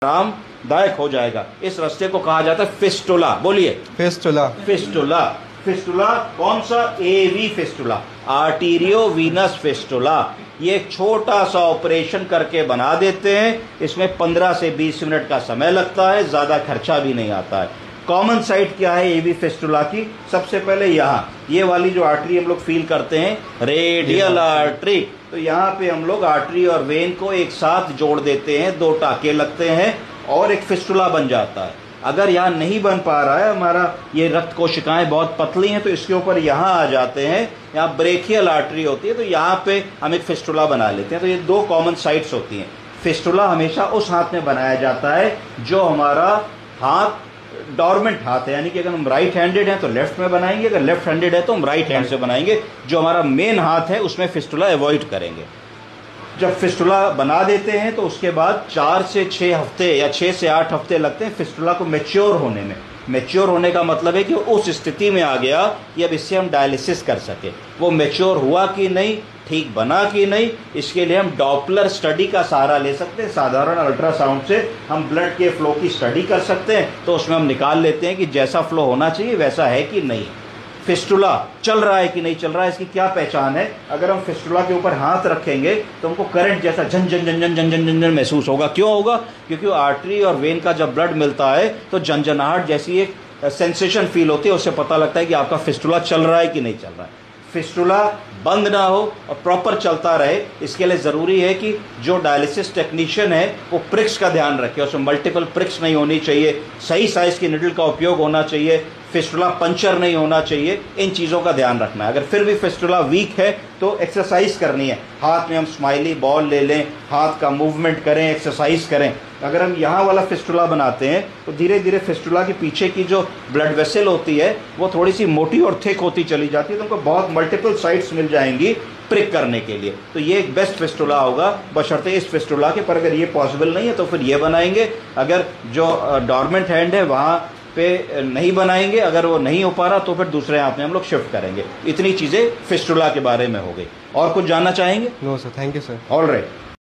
आरामदायक हो जाएगा। इस रास्ते को कहा जाता है फिस्टुला। बोलिए फिस्टुला। फिस्टुला। फिस्टुला कौन सा? एवी फिस्टुला, आर्टेरियोवीनस फिस्टुला। ये एक छोटा सा ऑपरेशन करके बना देते हैं। इसमें 15 से 20 मिनट का समय लगता है, ज्यादा खर्चा भी नहीं आता है। कॉमन साइट क्या है एवी फिस्टुला की? सबसे पहले यहाँ ये वाली जो आर्टरी हम लोग फील करते हैं, रेडियल आर्टरी। तो यहाँ पे हम लोग आर्टरी और वेन को एक साथ जोड़ देते हैं, 2 टाके लगते हैं और एक फिस्टुला बन जाता है। अगर यहाँ नहीं बन पा रहा है, हमारा ये रक्त कोशिकाएं बहुत पतली हैं, तो इसके ऊपर यहाँ आ जाते हैं, यहाँ ब्रेकियल आर्टरी होती है, तो यहाँ पे हम एक फिस्टुला बना लेते हैं। तो ये 2 कॉमन साइट्स होती हैं। फिस्टुला हमेशा उस हाथ में बनाया जाता है जो हमारा हाथ डॉर्मेंट हाथ है, यानी कि अगर हम राइट हैंडेड हैं तो लेफ्ट में बनाएंगे, अगर लेफ्ट हैंडेड है तो हम राइट हैंड से बनाएंगे। जो हमारा मेन हाथ है उसमें फिस्टुला अवॉइड करेंगे। जब फिस्टुला बना देते हैं तो उसके बाद 4 से 6 हफ्ते या 6 से 8 हफ्ते लगते हैं फिस्टुला को मैच्योर होने में। मैच्योर होने का मतलब है कि उस स्थिति में आ गया कि अब इससे हम डायलिसिस कर सके। वो मैच्योर हुआ कि नहीं, ठीक बना कि नहीं, इसके लिए हम डॉपलर स्टडी का सहारा ले सकते हैं। साधारण अल्ट्रासाउंड से हम ब्लड के फ्लो की स्टडी कर सकते हैं, तो उसमें हम निकाल लेते हैं कि जैसा फ्लो होना चाहिए वैसा है कि नहीं। फिस्टुला चल रहा है कि नहीं चल रहा है, इसकी क्या पहचान है? अगर हम फिस्टुला के ऊपर हाथ रखेंगे तो हमको करंट जैसा झन झन झन झन झन झन झन झन महसूस होगा। क्यों होगा? क्योंकि आर्टरी और वेन का जब ब्लड मिलता है तो झनझनाहट जैसी एक सेंसेशन फील होती है, उससे पता लगता है कि आपका फिस्टुला चल रहा है कि नहीं चल रहा है। फिस्टुला बंद ना हो और प्रॉपर चलता रहे, इसके लिए ज़रूरी है कि जो डायलिसिस टेक्नीशियन है वो प्रिक्स का ध्यान रखे। उसमें मल्टीपल प्रिक्स नहीं होनी चाहिए, सही साइज़ की निडल का उपयोग होना चाहिए, फिस्टुला पंचर नहीं होना चाहिए। इन चीज़ों का ध्यान रखना है। अगर फिर भी फिस्टुला वीक है तो एक्सरसाइज करनी है। हाथ में हम स्माइली बॉल ले लें, हाथ का मूवमेंट करें, एक्सरसाइज करें। अगर हम यहाँ वाला फिस्टुला बनाते हैं तो धीरे धीरे फिस्टुला के पीछे की जो ब्लड वेसल होती है वो थोड़ी सी मोटी और थिक होती चली जाती है, तो उनको बहुत मल्टीपल साइट्स मिल जाएंगी प्रिक करने के लिए। तो ये एक बेस्ट फिस्टुला होगा बशर्ते इस फिस्टुला के। पर अगर ये पॉसिबल नहीं है तो फिर ये बनाएंगे। अगर जो डॉर्मेंट हैंड है वहाँ पे नहीं बनाएंगे, अगर वो नहीं हो पा रहा तो फिर दूसरे हाथ में हम लोग शिफ्ट करेंगे। इतनी चीज़ें फिस्टुला के बारे में हो गई। और कुछ जानना चाहेंगे? No sir, thank you sir. All right.